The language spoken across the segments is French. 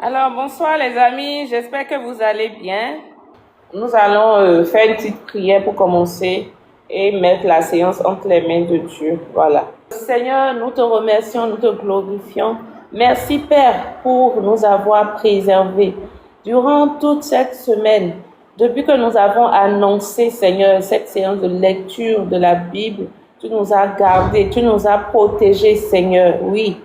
Alors, bonsoir les amis, j'espère que vous allez bien. Nous allons faire une petite prière pour commencer et mettre la séance entre les mains de Dieu. Voilà. Seigneur, nous te remercions, nous te glorifions. Merci Père pour nous avoir préservés durant toute cette semaine. Depuis que nous avons annoncé, Seigneur, cette séance de lecture de la Bible, tu nous as gardés, tu nous as protégés, Seigneur. Oui,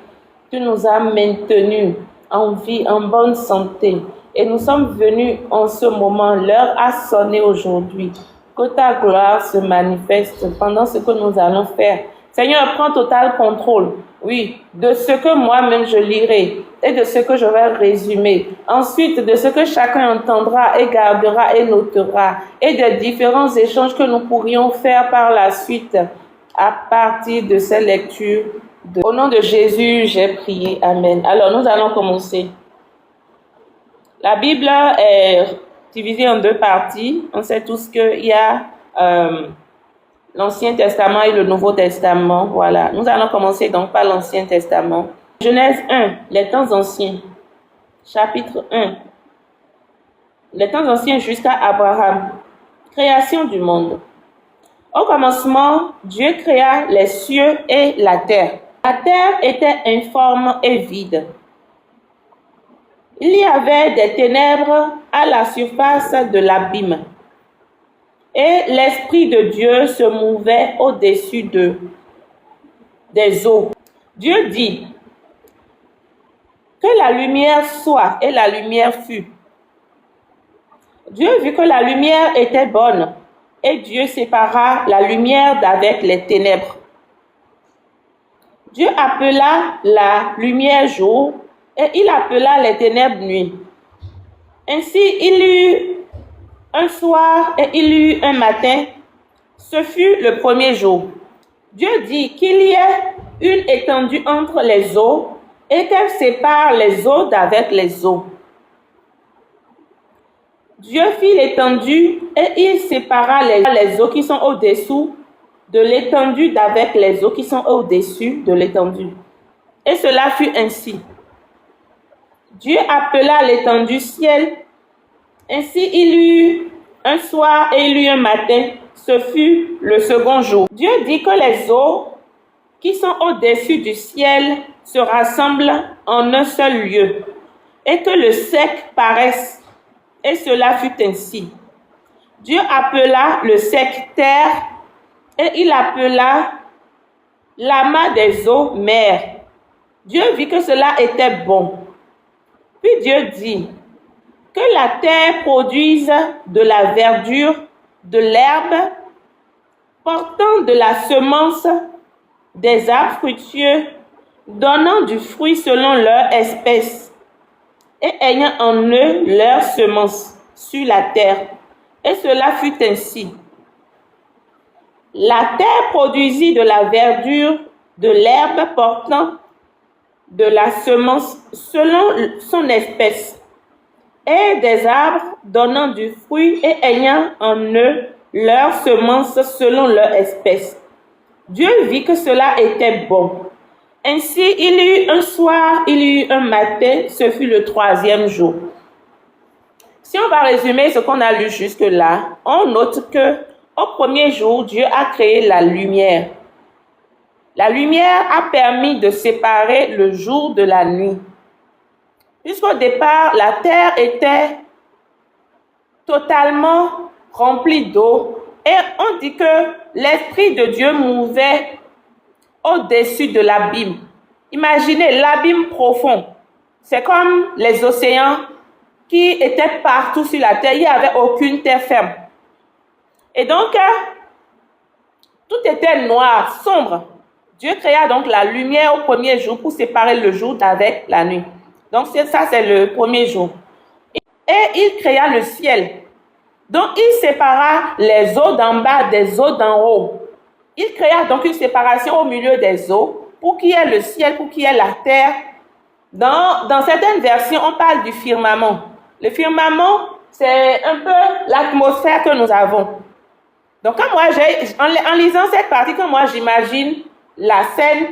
tu nous as maintenus en vie, en bonne santé. Et nous sommes venus en ce moment, l'heure a sonné aujourd'hui. Que ta gloire se manifeste pendant ce que nous allons faire. Seigneur, prends total contrôle, oui, de ce que moi-même je lirai et de ce que je vais résumer. Ensuite, de ce que chacun entendra et gardera et notera et des différents échanges que nous pourrions faire par la suite à partir de ces lectures. Au nom de Jésus, j'ai prié. Amen. Alors, nous allons commencer. La Bible est divisée en deux parties. On sait tous qu'il y a l'Ancien Testament et le Nouveau Testament. Voilà. Nous allons commencer donc par l'Ancien Testament. Genèse 1, les temps anciens. Chapitre 1. Les temps anciens jusqu'à Abraham. Création du monde. Au commencement, Dieu créa les cieux et la terre. La terre était informe et vide. Il y avait des ténèbres à la surface de l'abîme. Et l'Esprit de Dieu se mouvait au-dessus des eaux. Dieu dit que la lumière soit, et la lumière fut. Dieu vit que la lumière était bonne, et Dieu sépara la lumière d'avec les ténèbres. Dieu appela la lumière jour, et il appela les ténèbres nuit. Ainsi, il eut un soir et il eut un matin. Ce fut le premier jour. Dieu dit qu'il y ait une étendue entre les eaux et qu'elle sépare les eaux d'avec les eaux. Dieu fit l'étendue et il sépara les eaux qui sont au-dessous de l'étendue d'avec les eaux qui sont au-dessus de l'étendue. Et cela fut ainsi. Dieu appela l'étendue ciel. Ainsi il eut un soir et il eut un matin. Ce fut le second jour. Dieu dit que les eaux qui sont au-dessus du ciel se rassemblent en un seul lieu et que le sec paraisse. Et cela fut ainsi. Dieu appela le sec terre et il appela l'amas des eaux mer. Dieu vit que cela était bon. Puis Dieu dit que la terre produise de la verdure, de l'herbe, portant de la semence, des arbres fructueux, donnant du fruit selon leur espèce, et ayant en eux leur semence sur la terre. Et cela fut ainsi. La terre produisit de la verdure, de l'herbe portant de la semence selon son espèce, et des arbres donnant du fruit et ayant en eux leur semence selon leur espèce. Dieu vit que cela était bon. Ainsi, il y eut un soir, il y eut un matin, ce fut le troisième jour. Si on va résumer ce qu'on a lu jusque-là, on note que au premier jour, Dieu a créé la lumière. La lumière a permis de séparer le jour de la nuit. Puisqu'au départ, la terre était totalement remplie d'eau et on dit que l'Esprit de Dieu mouvait au-dessus de l'abîme. Imaginez l'abîme profond. C'est comme les océans qui étaient partout sur la terre. Il n'y avait aucune terre ferme. Et donc, tout était noir, sombre. Dieu créa donc la lumière au premier jour pour séparer le jour d'avec la nuit. Donc ça, c'est le premier jour. Et il créa le ciel. Donc il sépara les eaux d'en bas des eaux d'en haut. Il créa donc une séparation au milieu des eaux pour qu'il y ait le ciel, pour qu'il y ait la terre. Dans certaines versions, on parle du firmament. Le firmament, c'est un peu l'atmosphère que nous avons. Donc quand moi, en lisant cette partie, quand moi j'imagine la scène,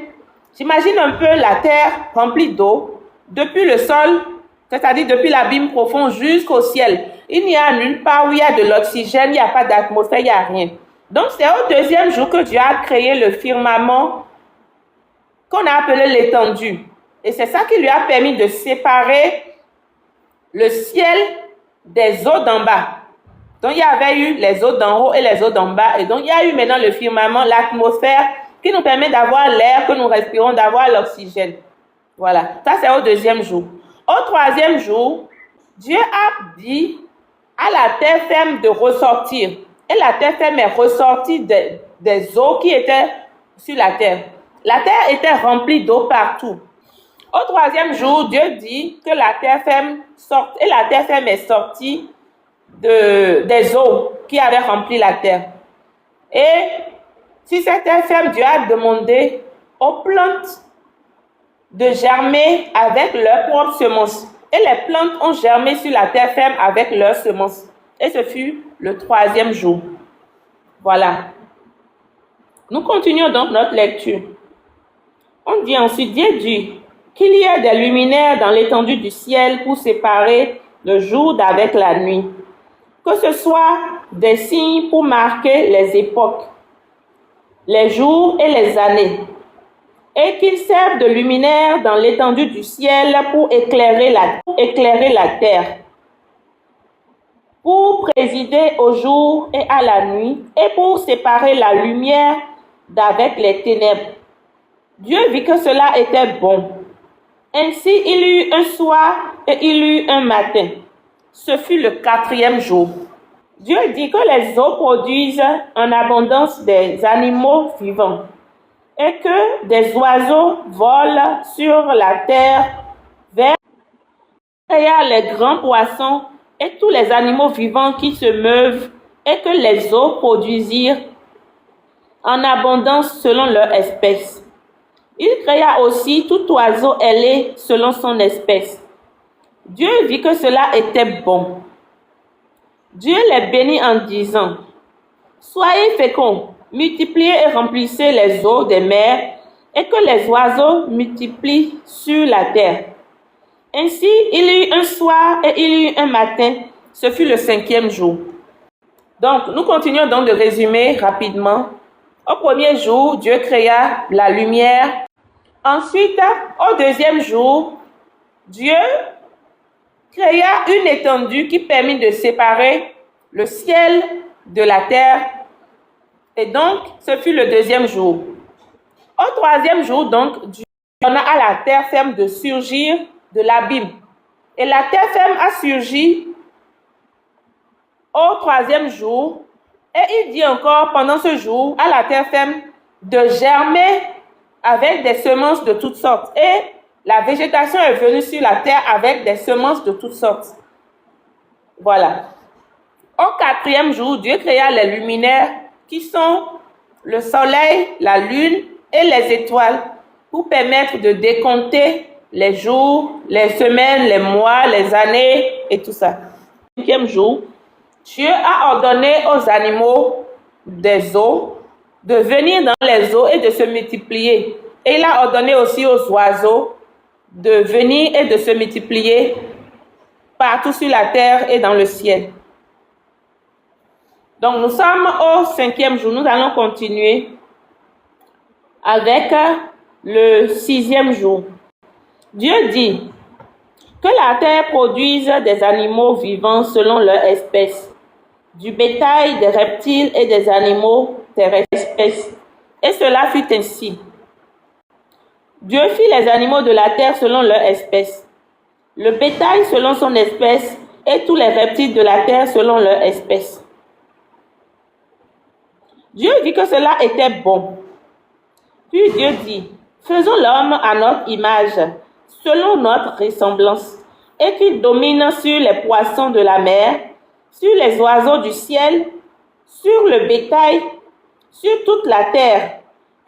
j'imagine un peu la terre remplie d'eau. Depuis le sol c'est-à-dire depuis l'abîme profond jusqu'au ciel. Il n'y a nulle part où il y a de l'oxygène, il n'y a pas d'atmosphère, il n'y a rien. Donc, c'est au deuxième jour que Dieu a créé le firmament qu'on a appelé l'étendue. Et c'est ça qui lui a permis de séparer le ciel des eaux d'en bas. Donc, il y avait eu les eaux d'en haut et les eaux d'en bas. Et donc, il y a eu maintenant le firmament, l'atmosphère qui nous permet d'avoir l'air que nous respirons, d'avoir l'oxygène. Voilà, ça c'est au deuxième jour. Au troisième jour, Dieu a dit à la terre ferme de ressortir. Et la terre ferme est ressortie des eaux qui étaient sur la terre. La terre était remplie d'eau partout. Au troisième jour, Dieu dit que la terre ferme sorte. Et la terre ferme est sortie des eaux qui avaient rempli la terre. Et sur cette terre ferme, Dieu a demandé aux plantes de germer avec leurs propres semences. Et les plantes ont germé sur la terre ferme avec leurs semences. Et ce fut le troisième jour. Voilà. Nous continuons donc notre lecture. On dit ensuite, Dieu dit qu'il y a des luminaires dans l'étendue du ciel pour séparer le jour d'avec la nuit. Que ce soit des signes pour marquer les époques, les jours et les années. Et qu'ils servent de luminaires dans l'étendue du ciel pour éclairer la terre, pour présider au jour et à la nuit, et pour séparer la lumière d'avec les ténèbres. Dieu vit que cela était bon. Ainsi, il y eut un soir et il y eut un matin. Ce fut le quatrième jour. Dieu dit que les eaux produisent en abondance des animaux vivants, et que des oiseaux volent sur la terre vers les grands poissons et tous les animaux vivants qui se meuvent, et que les eaux produisirent en abondance selon leur espèce. Il créa aussi tout oiseau ailé selon son espèce. Dieu vit que cela était bon. Dieu les bénit en disant, « Soyez féconds, multipliez et remplissez les eaux des mers, et que les oiseaux multiplient sur la terre. » Ainsi, il y eut un soir et il y eut un matin. Ce fut le cinquième jour. Donc, nous continuons donc de résumer rapidement. Au premier jour, Dieu créa la lumière. Ensuite, au deuxième jour, Dieu créa une étendue qui permit de séparer le ciel de la terre. Et donc, ce fut le deuxième jour. Au troisième jour, donc, Dieu donna à la terre ferme de surgir de l'abîme. Et la terre ferme a surgi au troisième jour. Et il dit encore pendant ce jour à la terre ferme de germer avec des semences de toutes sortes. Et la végétation est venue sur la terre avec des semences de toutes sortes. Voilà. Au quatrième jour, Dieu créa les luminaires qui sont le soleil, la lune et les étoiles pour permettre de décompter les jours, les semaines, les mois, les années et tout ça. Au cinquième jour, Dieu a ordonné aux animaux des eaux de venir dans les eaux et de se multiplier. Et il a ordonné aussi aux oiseaux de venir et de se multiplier partout sur la terre et dans le ciel. Donc, nous sommes au cinquième jour. Nous allons continuer avec le sixième jour. Dieu dit que la terre produise des animaux vivants selon leur espèce, du bétail, des reptiles et des animaux terrestres. Et cela fut ainsi. Dieu fit les animaux de la terre selon leur espèce, le bétail selon son espèce et tous les reptiles de la terre selon leur espèce. Dieu vit que cela était bon. Puis Dieu dit, faisons l'homme à notre image, selon notre ressemblance, et qu'il domine sur les poissons de la mer, sur les oiseaux du ciel, sur le bétail, sur toute la terre,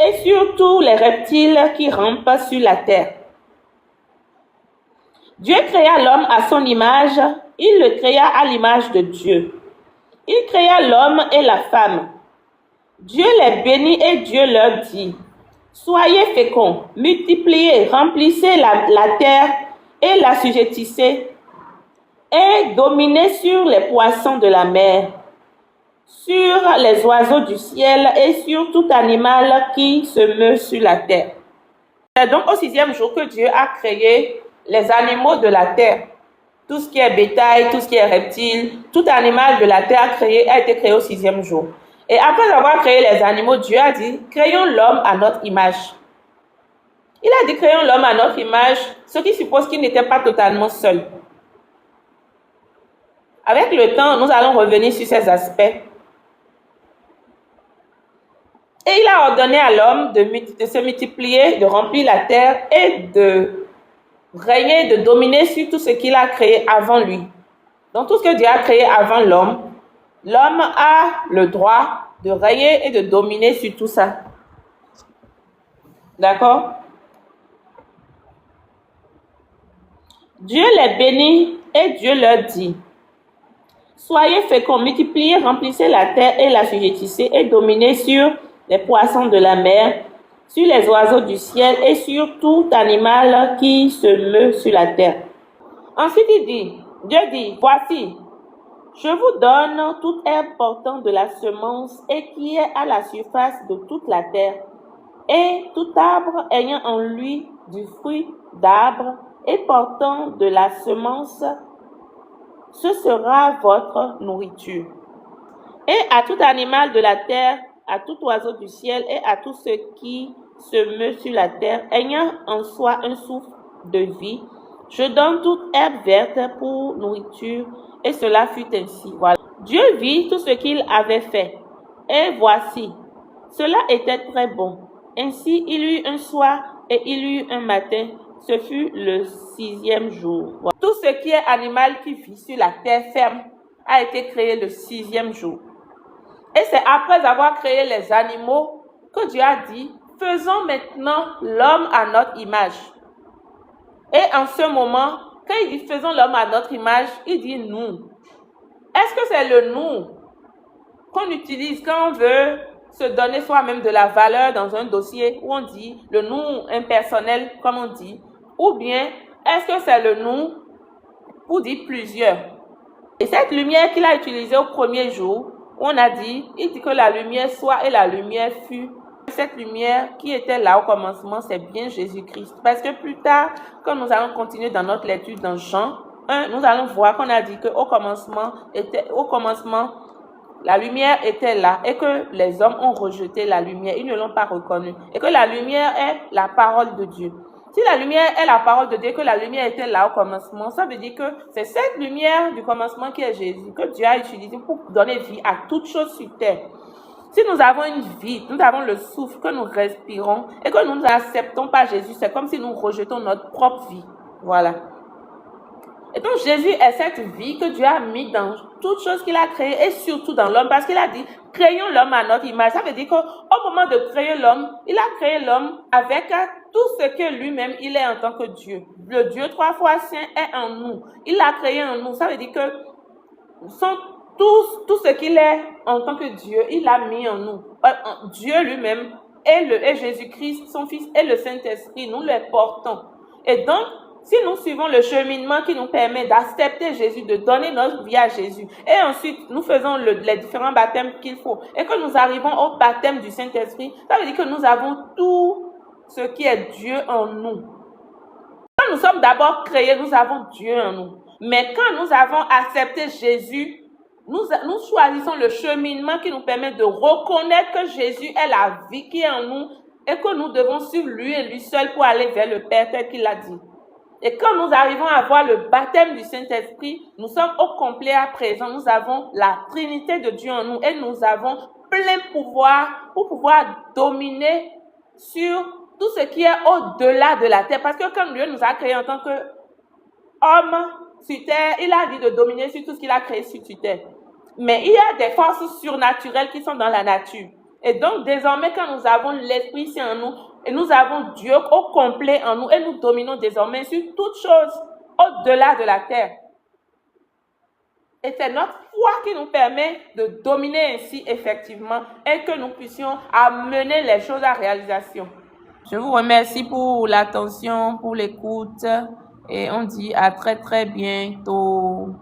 et sur tous les reptiles qui rampent sur la terre. Dieu créa l'homme à son image, il le créa à l'image de Dieu. Il créa l'homme et la femme. Dieu les bénit et Dieu leur dit, soyez féconds, multipliez, remplissez la terre et l'assujettissait, et dominait sur les poissons de la mer, sur les oiseaux du ciel et sur tout animal qui se meut sur la terre. C'est donc au 6e jour que Dieu a créé les animaux de la terre. Tout ce qui est bétail, tout ce qui est reptile, tout animal de la terre a été créé au 6e jour. Et après avoir créé les animaux, Dieu a dit, créons l'homme à notre image. Il a dit, créons l'homme à notre image, ce qui suppose qu'il n'était pas totalement seul. Avec le temps, nous allons revenir sur ces aspects. Et il a ordonné à l'homme de se multiplier, de remplir la terre et de régner, de dominer sur tout ce qu'il a créé avant lui. Donc tout ce que Dieu a créé avant l'homme, l'homme a le droit de régner et de dominer sur tout ça. D'accord? Dieu les bénit et Dieu leur dit, soyez féconds, multipliez, remplissez la terre et l'assujettissez et dominez sur les poissons de la mer, sur les oiseaux du ciel et sur tout animal qui se meut sur la terre. Ensuite Dieu dit, voici, je vous donne toute herbe portant de la semence et qui est à la surface de toute la terre, et tout arbre ayant en lui du fruit d'arbre et portant de la semence, ce sera votre nourriture. Et à tout animal de la terre, à tout oiseau du ciel et à tout ce qui se meut sur la terre, ayant en soi un souffle de vie, je donne toute herbe verte pour nourriture, et cela fut ainsi. Voilà. Dieu vit tout ce qu'il avait fait, et voici, cela était très bon. Ainsi il eut un soir et il eut un matin, ce fut le 6e jour. Voilà. Tout ce qui est animal qui vit sur la terre ferme a été créé le 6e jour. Et c'est après avoir créé les animaux que Dieu a dit, faisons maintenant l'homme à notre image. Et en ce moment, quand il dit faisons l'homme à notre image, il dit nous. Est-ce que c'est le nous qu'on utilise quand on veut se donner soi-même de la valeur dans un dossier où on dit le nous impersonnel, comme on dit, ou bien est-ce que c'est le nous pour dire plusieurs? Et cette lumière qu'il a utilisée au premier jour, on a dit, il dit que la lumière soit et la lumière fut. Cette lumière qui était là au commencement, c'est bien Jésus-Christ. Parce que plus tard, quand nous allons continuer dans notre lecture dans Jean 1, nous allons voir qu'on a dit qu'au commencement, la lumière était là et que les hommes ont rejeté la lumière. Ils ne l'ont pas reconnue. Et que la lumière est la parole de Dieu. Si la lumière est la parole de Dieu, que la lumière était là au commencement, ça veut dire que c'est cette lumière du commencement qui est Jésus, que Dieu a utilisée pour donner vie à toute chose sur terre. Si nous avons une vie, nous avons le souffle que nous respirons et que nous n'acceptons pas Jésus, c'est comme si nous rejetons notre propre vie. Voilà. Et donc Jésus est cette vie que Dieu a mis dans toute chose qu'il a créée et surtout dans l'homme, parce qu'il a dit, créons l'homme à notre image. Ça veut dire qu'au moment de créer l'homme, il a créé l'homme avec tout ce que lui-même il est en tant que Dieu. Le Dieu 3 fois saint est en nous. Il l'a créé en nous. Ça veut dire que tout ce qu'il est en tant que Dieu, il l'a mis en nous. Dieu lui-même et Jésus-Christ, son Fils et le Saint-Esprit, nous les portons. Et donc, si nous suivons le cheminement qui nous permet d'accepter Jésus, de donner notre vie à Jésus, et ensuite nous faisons les différents baptêmes qu'il faut, et que nous arrivons au baptême du Saint-Esprit, ça veut dire que nous avons tout ce qui est Dieu en nous. Quand nous sommes d'abord créés, nous avons Dieu en nous. Mais quand nous avons accepté Jésus, nous choisissons le cheminement qui nous permet de reconnaître que Jésus est la vie qui est en nous et que nous devons suivre lui et lui seul pour aller vers le Père tel qu'il l'a dit. Et quand nous arrivons à voir le baptême du Saint-Esprit, nous sommes au complet à présent. Nous avons la Trinité de Dieu en nous et nous avons plein pouvoir pour pouvoir dominer sur tout ce qui est au-delà de la terre. Parce que quand Dieu nous a créés en tant qu'hommes sur terre, il a dit de dominer sur tout ce qu'il a créé sur terre. Mais il y a des forces surnaturelles qui sont dans la nature. Et donc, désormais, quand nous avons l'Esprit Saint en nous, et nous avons Dieu au complet en nous, et nous dominons désormais sur toute chose au-delà de la terre. Et c'est notre foi qui nous permet de dominer ainsi effectivement, et que nous puissions amener les choses à réalisation. Je vous remercie pour l'attention, pour l'écoute. et on dit à très très bientôt.